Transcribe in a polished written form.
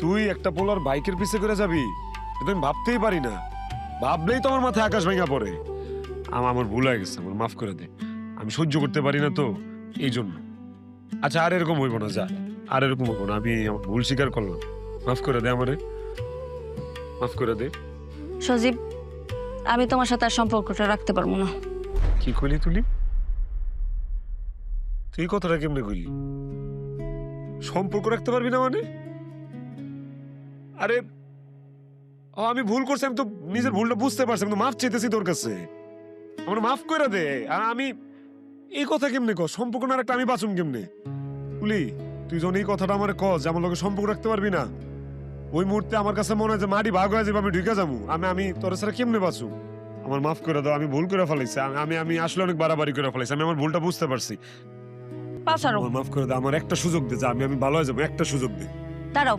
তুই একটা পোলার বাইকের পিছে করে যাবি, এটা আমি ভাবতেই পারি না। ভাবলেই তো আমার মাথায় আকাশ ভেঙে পড়ে। আমার ভুল হয়ে গেছে, আমার মাফ করে দে। আমি সহ্য করতে পারি না তো, এই জন্য। আচ্ছা, আর এরকম হইব না, যা। আর এরকম হইব না, আমি আমার ভুল স্বীকার করলাম। মাফ করে দে আমারে, মাফ করে দে। সজীব, আমি তোমার সাথে আর সম্পর্কটা রাখতে পারবো না। কি কইলি তুই? তুই কথাটা কেমনে কইলি? সম্পর্ক রাখতে পারবি না মানে? আরে আমি ভুল করছি, আমি তো নিজের ভুলটা বুঝতে পারছি, আমি তো মাফ চাইতেছি তোর কাছে। আমার মাফ করে দে। আর আমি এই কথা কেমনে কর, সম্পর্ক না রাখতে আমি বাঁচুম কেমনে? তুলি, তুই যখন এই কথাটা আমার কস যে আমার লগে সম্পর্ক রাখতে পারবি না, ওই মুহূর্তে আমার কাছে মনে হয় যে মাটি ভাগ হয়ে যাবে, আমি ঢুকে যাবো। আমি তোর ছাড়া কেমনে বাঁচুম? আমার মাফ করে দাও, আমি ভুল করে ফেলাইছি। আমি আসলে অনেক বাড়াবাড়ি করে ফেলাইছি, আমি আমার ভুলটা বুঝতে পারছি। পা ছাড়ো। আমার মাফ করে দাও, আমার একটা সুযোগ দে, যে আমি ভালো হয়ে যাবো, একটা সুযোগ দে। দাঁড়াও।